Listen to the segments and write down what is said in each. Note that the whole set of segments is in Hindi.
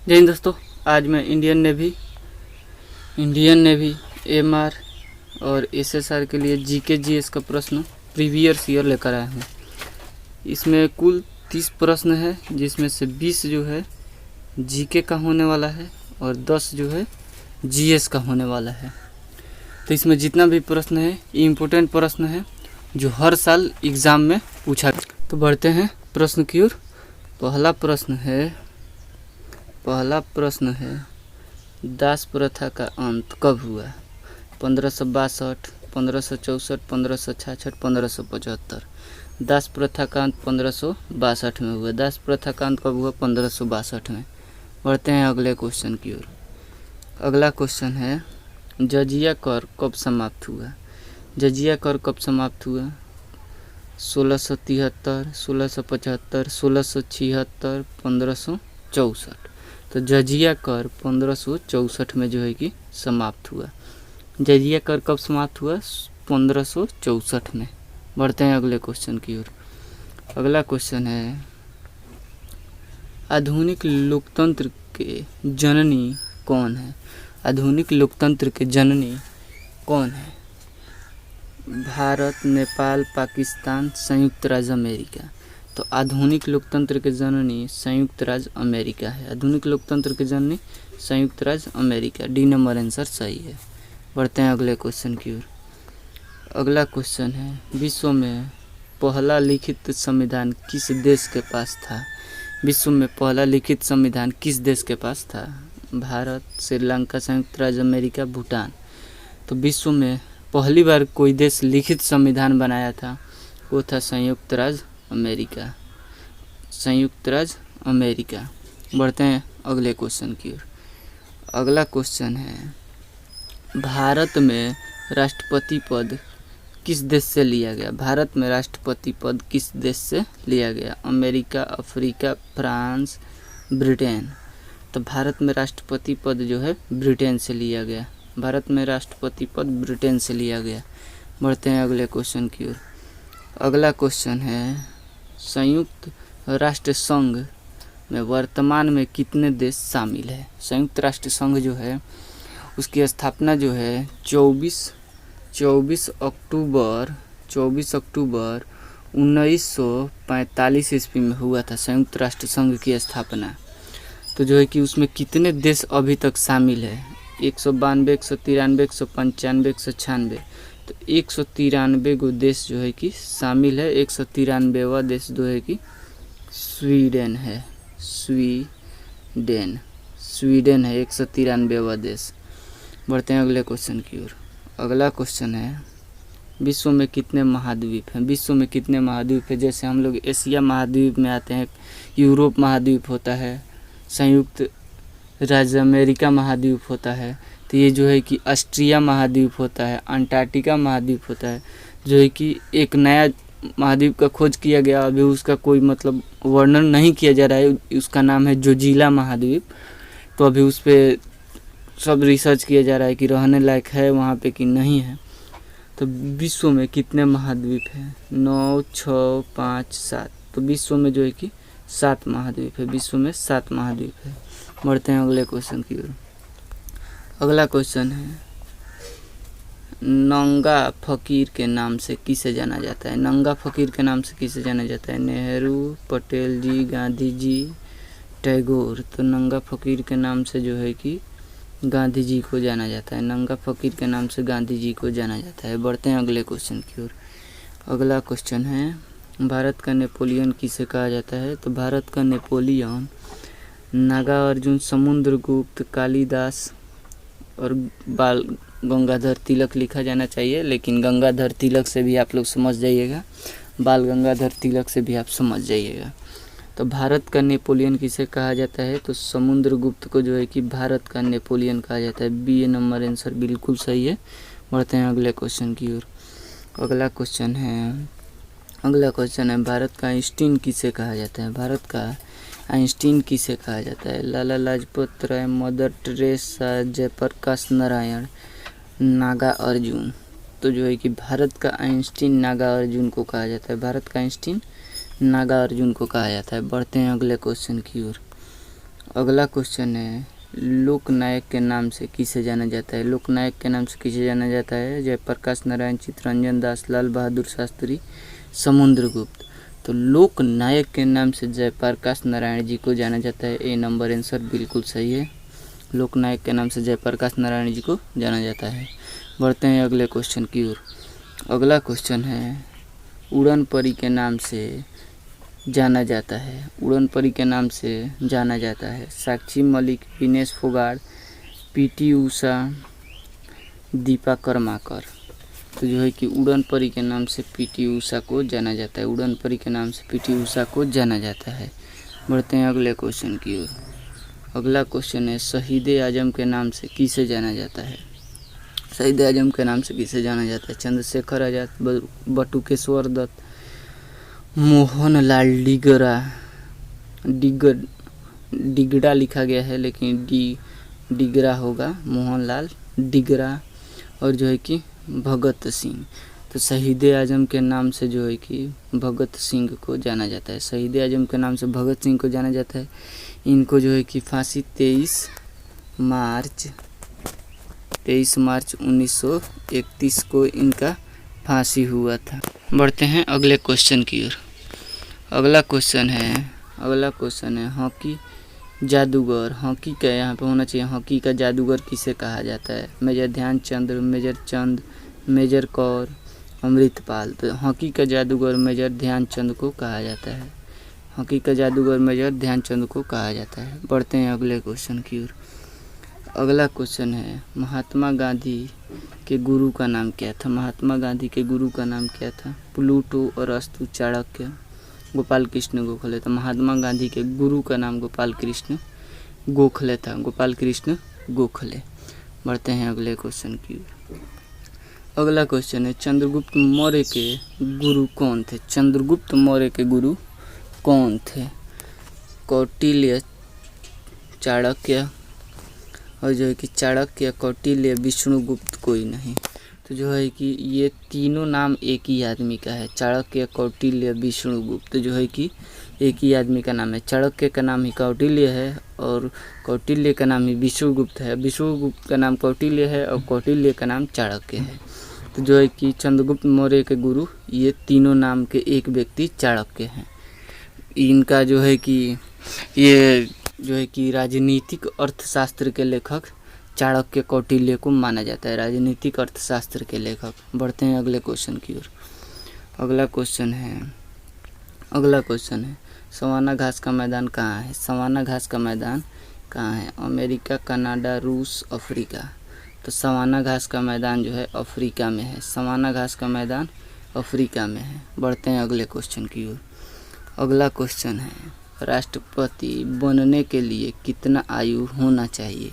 जय हिंद दोस्तों। आज मैं इंडियन नेवी एमआर और एसएसआर के लिए जीके जीएस का प्रश्न प्रीवियस ईयर लेकर आया हूँ। इसमें कुल 30 प्रश्न है, जिसमें से 20 जो है जीके का होने वाला है और 10 जो है जीएस का होने वाला है। तो इसमें जितना भी प्रश्न है ये इम्पोर्टेंट प्रश्न है जो हर साल एग्ज़ाम में पूछा। तो बढ़ते हैं प्रश्न की ओर। पहला प्रश्न है दास प्रथा का अंत कब हुआ? 1562, 1564, 1566, 1575। दास प्रथा का अंत 1562 में हुआ। दास प्रथा का अंत कब हुआ? 1562 में। बढ़ते हैं अगले क्वेश्चन की ओर। अगला क्वेश्चन है जजिया कर कब समाप्त हुआ? जजिया कर कब समाप्त हुआ? 1673, 1675, 1676, 1564। तो जजिया कर 1564 में जो है कि समाप्त हुआ। जजिया कर कब समाप्त हुआ? 1564 में। बढ़ते हैं अगले क्वेश्चन की ओर। अगला क्वेश्चन है आधुनिक लोकतंत्र के जननी कौन है? आधुनिक लोकतंत्र के जननी कौन है? भारत, नेपाल, पाकिस्तान, संयुक्त राज्य अमेरिका। तो आधुनिक लोकतंत्र के जननी संयुक्त राज्य अमेरिका है। आधुनिक लोकतंत्र के जननी संयुक्त राज्य अमेरिका। डी नंबर आंसर सही है। बढ़ते हैं अगले क्वेश्चन की ओर। अगला क्वेश्चन है विश्व में पहला लिखित संविधान किस देश के पास था? विश्व में पहला लिखित संविधान किस देश के पास था? भारत, श्रीलंका, संयुक्त राज्य अमेरिका, भूटान। तो विश्व में पहली बार कोई देश लिखित संविधान बनाया था वो था संयुक्त राज्य अमेरिका। संयुक्त राज्य अमेरिका। बढ़ते हैं अगले क्वेश्चन की ओर। अगला क्वेश्चन है भारत में राष्ट्रपति पद किस देश से लिया गया? भारत में राष्ट्रपति पद किस देश से लिया गया? America, Africa, France, Britain. तो भारत में राष्ट्रपति पद जो है ब्रिटेन से लिया गया। भारत में राष्ट्रपति पद ब्रिटेन से लिया गया। बढ़ते हैं अगले क्वेश्चन की ओर। अगला क्वेश्चन है संयुक्त राष्ट्र संघ में वर्तमान में कितने देश शामिल है? संयुक्त राष्ट्र संघ जो है उसकी स्थापना जो है 24 अक्टूबर 1945 ईस्वी में हुआ था संयुक्त राष्ट्र संघ की स्थापना। तो जो है कि उसमें कितने देश अभी तक शामिल है? 192, 193, 195, 196। तो 193 गो देश जो है कि शामिल है। 193वां देश जो है कि स्वीडन है। स्वीडन है 193वां देश। बढ़ते हैं अगले क्वेश्चन की ओर। अगला क्वेश्चन है विश्व में कितने महाद्वीप हैं? विश्व में कितने महाद्वीप है? जैसे हम लोग एशिया महाद्वीप में आते हैं, यूरोप महाद्वीप होता है, संयुक्त राज्य अमेरिका महाद्वीप होता है। तो ये जो है कि ऑस्ट्रिया महाद्वीप होता है, अंटार्कटिका महाद्वीप होता है। जो है कि एक नया महाद्वीप का खोज किया गया, अभी उसका कोई मतलब वर्णन नहीं किया जा रहा है। उसका नाम है जोजिला महाद्वीप। तो अभी उस पर सब रिसर्च किया जा रहा है कि रहने लायक है वहाँ पे कि नहीं है। तो विश्व में कितने महाद्वीप हैं? 9, 6, 5, 7। तो विश्व में जो है कि 7 महाद्वीप है। विश्व में 7 महाद्वीप है। बढ़ते हैं अगले क्वेश्चन की ओर। अगला क्वेश्चन है नंगा फकीर के नाम से किसे जाना जाता है? नंगा फकीर के नाम से किसे जाना जाता है? नेहरू, पटेल जी, गांधी जी, टैगोर। तो नंगा फकीर के नाम से जो है कि गांधी जी को जाना जाता है। नंगा फकीर के नाम से गांधी जी को जाना जाता है। बढ़ते हैं अगले क्वेश्चन की ओर। अगला क्वेश्चन है भारत का नेपोलियन किसे कहा जाता है? तो भारत का नेपोलियन नागार्जुन, समुद्रगुप्त, कालिदास और बाल गंगाधर तिलक लिखा जाना चाहिए, लेकिन गंगाधर तिलक से भी आप लोग समझ जाइएगा, बाल गंगाधर तिलक से भी आप समझ जाइएगा। तो भारत का नेपोलियन किसे कहा जाता है? तो समुद्रगुप्त को जो है कि भारत का नेपोलियन कहा जाता है। बी नंबर आंसर बिल्कुल सही है। बढ़ते हैं अगले क्वेश्चन की ओर। अगला क्वेश्चन है भारत का आइंस्टीन किसे कहा जाता है? भारत का आइंस्टीन किसे कहा जाता है? Lala Lajpat Rai, mother Teresa, Jayaprakash Narayan, Naga Arjun. तो जो है कि भारत का आइंस्टीन नागा अर्जुन को कहा जाता है। भारत का आइंस्टीन नागार्जुन को कहा जाता है। बढ़ते हैं अगले क्वेश्चन की ओर। अगला क्वेश्चन है, लोकनायक के नाम से किसे जाना जाता है? लोकनायक के नाम से किसे जाना जाता है? जयप्रकाश नारायण, चित्तरंजन दास, लाल बहादुर शास्त्री, समुद्रगुप्त। तो लोकनायक के नाम से जयप्रकाश नारायण जी को जाना जाता है। ए नंबर आंसर बिल्कुल सही है। लोकनायक के नाम से जयप्रकाश नारायण जी को जाना जाता है। बढ़ते हैं अगले क्वेश्चन की ओर। अगला क्वेश्चन है, उड़न परी के नाम से जाना जाता है। उड़न परी के नाम से जाना जाता है साक्षी मलिक, विनेश फोगाट, पीटी उषा, दीपा कर्माकर। तो जो है कि उड़न परी के नाम से पीटी उषा को जाना जाता है। उड़न परी के नाम से पीटी उषा को जाना जाता है। बढ़ते हैं अगले क्वेश्चन की ओर। अगला क्वेश्चन है, शहीद आजम के नाम से किसे जाना जाता है? शहीद आजम के नाम से किसे जाना जाता है? चंद्रशेखर आजाद, बटुकेश्वर दत्त, मोहनलाल डिगरा लिखा गया है लेकिन डिगरा होगा, मोहनलाल डिगरा। और जो है कि भगत सिंह। तो शहीद आजम के नाम से जो है कि भगत सिंह को जाना जाता है। शहीद आजम के नाम से भगत सिंह को जाना जाता है। इनको जो है कि फांसी 23 मार्च 1931 को इनका फांसी हुआ था। बढ़ते हैं अगले क्वेश्चन की ओर। अगला क्वेश्चन है हॉकी जादूगर। हॉकी का यहाँ पे होना चाहिए, हॉकी का जादूगर किसे कहा जाता है? मेजर ध्यानचंद, मेजर चंद, मेजर कौर, अमृतपाल। तो हॉकी का जादूगर मेजर ध्यानचंद को कहा जाता है। हॉकी का जादूगर मेजर ध्यानचंद को कहा जाता है। बढ़ते हैं अगले क्वेश्चन की ओर। अगला क्वेश्चन है, महात्मा गांधी के गुरु का नाम क्या था? महात्मा गांधी के गुरु का नाम क्या था? प्लूटो, अरस्तु, चाणक्य, गोपाल कृष्ण गोखले। तो महात्मा गांधी के गुरु का नाम गोपाल कृष्ण गोखले था। गोपाल कृष्ण गोखले। बढ़ते हैं अगले क्वेश्चन की ओर। अगला क्वेश्चन है, चंद्रगुप्त मौर्य के गुरु कौन थे? चंद्रगुप्त मौर्य के गुरु कौन थे? कौटिल्य, चाणक्य, और जो है कि चाणक्य, कौटिल्य, विष्णुगुप्त कोई नहीं। तो जो है कि ये तीनों नाम एक ही आदमी का है। चाणक्य, कौटिल्य, विष्णुगुप्त जो है कि एक ही आदमी का नाम है। चाणक्य का नाम ही कौटिल्य है और कौटिल्य का नाम ही विष्णुगुप्त है। विष्णुगुप्त का नाम कौटिल्य है और कौटिल्य का नाम चाणक्य है। तो जो है कि चंद्रगुप्त मौर्य के गुरु ये तीनों नाम के एक व्यक्ति चाणक्य हैं। इनका जो है कि ये जो है कि राजनीतिक अर्थशास्त्र के लेखक चाणक्य, कौटिल्य को माना जाता है, राजनीतिक अर्थशास्त्र के लेखक। बढ़ते हैं अगले क्वेश्चन की ओर। अगला क्वेश्चन है सवाना घास का मैदान कहाँ है? सवाना घास का मैदान कहाँ है? अमेरिका, कनाडा, रूस, अफ्रीका। तो सवाना घास का मैदान जो है अफ्रीका में है। सवाना घास का मैदान अफ्रीका में है। बढ़ते हैं अगले क्वेश्चन की ओर। अगला क्वेश्चन है, राष्ट्रपति बनने के लिए कितना आयु होना चाहिए?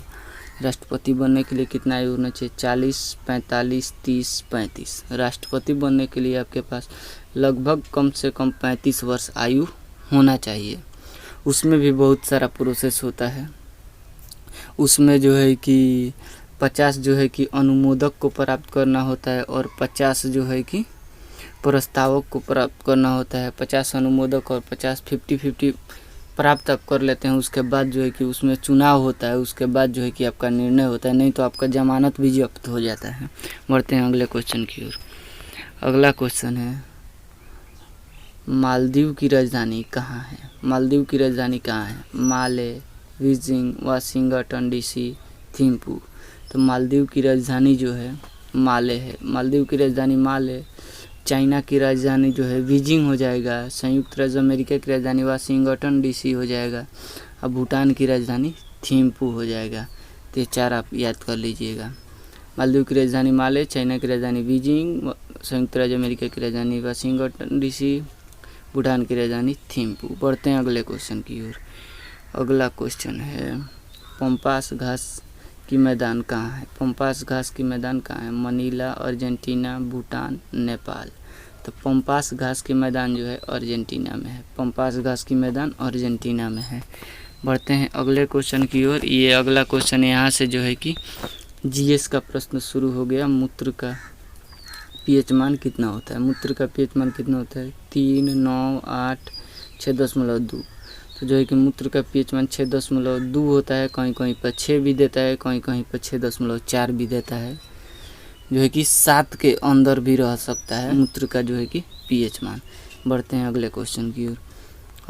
राष्ट्रपति बनने के लिए कितना आयु होना चाहिए? 40, 45, 30, 35। राष्ट्रपति बनने के लिए आपके पास लगभग कम से कम 35 वर्ष आयु होना चाहिए। उसमें भी बहुत सारा प्रोसेस होता है। उसमें जो है कि 50 जो है कि अनुमोदक को प्राप्त करना होता है और 50 जो है कि प्रस्तावक को प्राप्त करना होता है। 50 अनुमोदक और 50 50-50 प्राप्त आप कर लेते हैं। उसके बाद जो है कि उसमें चुनाव होता है। उसके बाद जो है कि आपका निर्णय होता है, नहीं तो आपका जमानत भी जब्त हो जाता है। बढ़ते हैं अगले क्वेश्चन की ओर। अगला क्वेश्चन है, मालदीव की राजधानी कहाँ है? मालदीव की राजधानी कहाँ है? माले, बीजिंग, वाशिंगटन डीसी, थिम्पू। तो मालदीव की राजधानी जो है माले है। मालदीव की राजधानी माले। चाइना की राजधानी जो है बीजिंग हो जाएगा। संयुक्त राज्य अमेरिका की राजधानी वाशिंगटन डीसी हो जाएगा। अब भूटान की राजधानी थिम्पू हो जाएगा। तो ये 4 आप याद कर लीजिएगा। मालदीव की राजधानी माले, चाइना की राजधानी बीजिंग, संयुक्त राज्य अमेरिका की राजधानी वाशिंगटन डीसी, भूटान की राजधानी थिम्पू। बढ़ते हैं अगले क्वेश्चन की ओर। अगला क्वेश्चन है, पंपास घास की मैदान कहाँ है? पंपास घास की मैदान कहाँ है? Manila, Argentina, Bhutan, Nepal. तो पंपास घास की मैदान जो है अर्जेंटीना में है। पंपास घास की मैदान अर्जेंटीना में है। बढ़ते हैं अगले क्वेश्चन की ओर। ये अगला क्वेश्चन यहाँ से जो है कि जीएस का प्रश्न शुरू हो गया। मूत्र का पीएच मान कितना होता है? मूत्र का पीएच मान कितना होता है? 3, 9, 8, 6.2। तो जो है कि मूत्र का पीएच मान 6.2 होता है, कहीं कहीं पर 6 भी देता है, कहीं कहीं पर 6.4 भी देता है, जो है कि 7 के अंदर भी रह सकता है मूत्र का जो है कि पीएच मान। बढ़ते हैं अगले क्वेश्चन की ओर।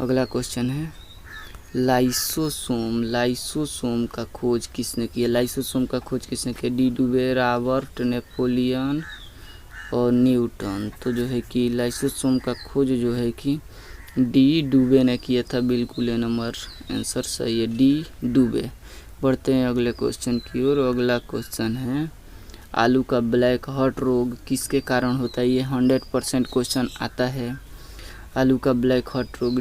अगला क्वेश्चन है लाइसोसोम। लाइसोसोम का खोज किसने किया? लाइसोसोम का खोज किसने किया? डी डुबे, रॉबर्ट, नेपोलियन और न्यूटन। तो जो है कि लाइसोसोम का खोज जो है कि डी डुबे ने किया था। बिल्कुल ये नंबर आंसर सही है, डी डुबे। बढ़ते हैं अगले क्वेश्चन की ओर। अगला क्वेश्चन है आलू का ब्लैक हार्ट रोग किसके कारण होता है? ये 100% क्वेश्चन आता है। आलू का ब्लैक हार्ट रोग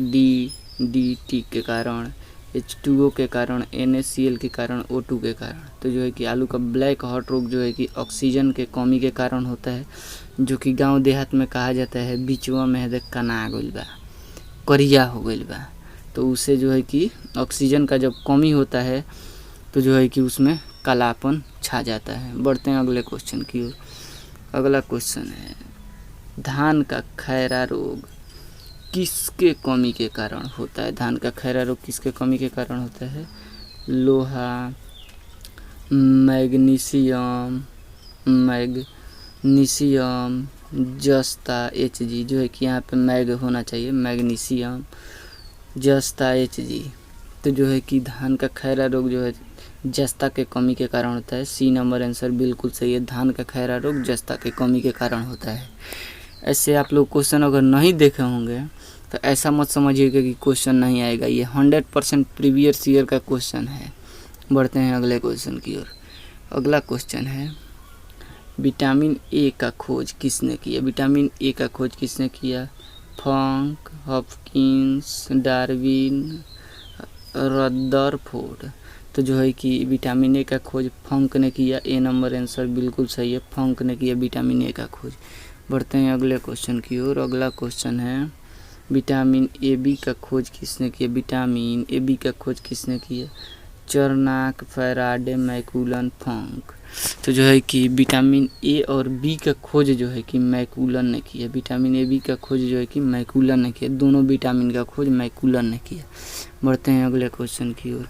DDT के कारण, H2O के कारण, NaCl के कारण, O2 के कारण। तो जो है कि आलू का ब्लैक हार्ट रोग जो है कि ऑक्सीजन के कमी के कारण होता है, जो कि गांव देहात में कहा जाता है बिचवा में है कना गइल बा, करिया हो गइल बा। तो उसे जो है कि ऑक्सीजन का जब कमी होता है तो जो है कि उसमें कालापन छा जाता है। बढ़ते हैं अगले क्वेश्चन की ओर। अगला क्वेश्चन है धान का खैरा रोग किसके कमी के कारण होता है? धान का खैरा रोग किसके कमी के कारण होता है? लोहा, मैग्नीशियम, जस्ता, Hg। जो है कि यहाँ पे मैग होना चाहिए, मैग्नीशियम, जस्ता, Hg। तो जो है कि धान का खैरा रोग जो है जस्ता के कमी के कारण होता है। सी नंबर आंसर बिल्कुल सही है। धान का खैरा रोग जस्ता के कमी के कारण होता है। ऐसे आप लोग क्वेश्चन अगर नहीं देखे होंगे तो ऐसा मत समझिएगा कि क्वेश्चन नहीं आएगा, ये 100% प्रीवियस ईयर का क्वेश्चन है। बढ़ते हैं अगले क्वेश्चन की ओर। अगला क्वेश्चन है विटामिन ए का खोज किसने किया? विटामिन ए का खोज किसने किया? फंक, हॉपकिंस, डार्विन, रदरफोर्ड। तो जो है कि विटामिन ए का खोज फंक ने किया। ए नंबर आंसर बिल्कुल सही है, फंक ने किया विटामिन ए का खोज। बढ़ते हैं अगले क्वेश्चन की ओर। अगला क्वेश्चन है विटामिन ए बी का खोज किसने किया? विटामिन ए बी का खोज किसने किया? चर्नाक, फैराडे, मैकुलन, फंक। तो जो है कि विटामिन ए और बी का खोज जो है कि मैकुलन ने किया। विटामिन ए बी का खोज जो है कि मैकुलन ने किया। दोनों विटामिन का खोज मैकुलन ने किया। बढ़ते हैं अगले क्वेश्चन की ओर।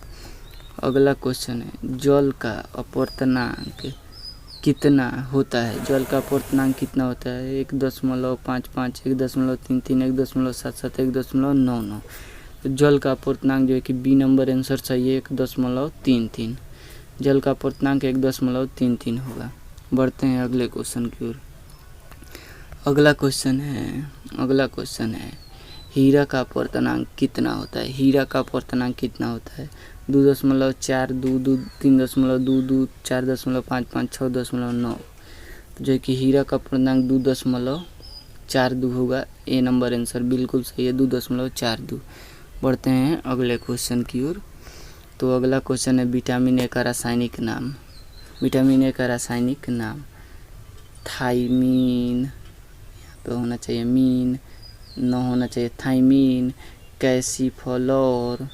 अगला क्वेश्चन है जल का अपवर्तनांक कितना होता है? जल का अपवर्तनांक कितना होता है? 1.55, 1.33, 1.77, 1.99। तो जल का अपवर्तनांक जो है कि बी नंबर आंसर सही है, 1.33। जल का अपवर्तनांक 1.33 होगा। बढ़ते हैं अगले क्वेश्चन की ओर। अगला क्वेश्चन है हीरा का अपवर्तनांक कितना होता है? हीरा का अपवर्तनांक कितना होता है? 2.42, 3.22, 4.55, 6.9। जो है कि हीरा का अपवर्तनांक 2.42 होगा। ए नंबर आंसर बिल्कुल सही है, 2.42। बढ़ते हैं अगले क्वेश्चन की ओर। तो अगला क्वेश्चन है विटामिन ए का रासायनिक नाम। विटामिन ए का रासायनिक नाम थाइमीन, यहाँ पे होना चाहिए मीन, न होना चाहिए थाइमीन, कैल्सिफॉलोर,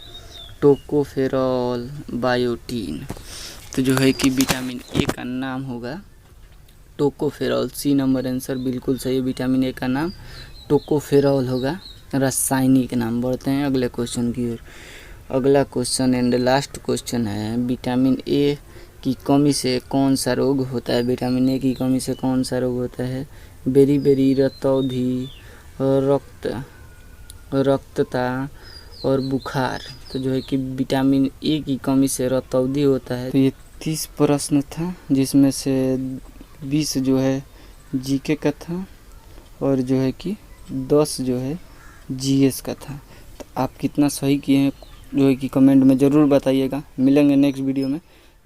टोकोफेरॉल, बायोटीन। तो जो है कि विटामिन ए का नाम होगा टोकोफेरॉल। सी नंबर आंसर बिल्कुल सही है, विटामिन ए का नाम टोकोफेरॉल होगा रासायनिक नाम। बढ़ते हैं अगले क्वेश्चन की ओर। अगला क्वेश्चन एंड लास्ट क्वेश्चन है विटामिन ए की कमी से कौन सा रोग होता है? विटामिन ए की कमी से कौन सा रोग होता है? बेरी, रतौंधी, रक्तता और बुखार। तो जो है कि विटामिन ए की कमी से रतौंधी होता है। तो ये 30 प्रश्न था, जिसमें से 20 जो है जीके का था और जो है कि 10 जो है जीएस का था। तो आप कितना सही किए हैं जो है कि कमेंट में ज़रूर बताइएगा। मिलेंगे नेक्स्ट वीडियो में,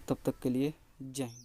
तब तक के लिए जय हिंद।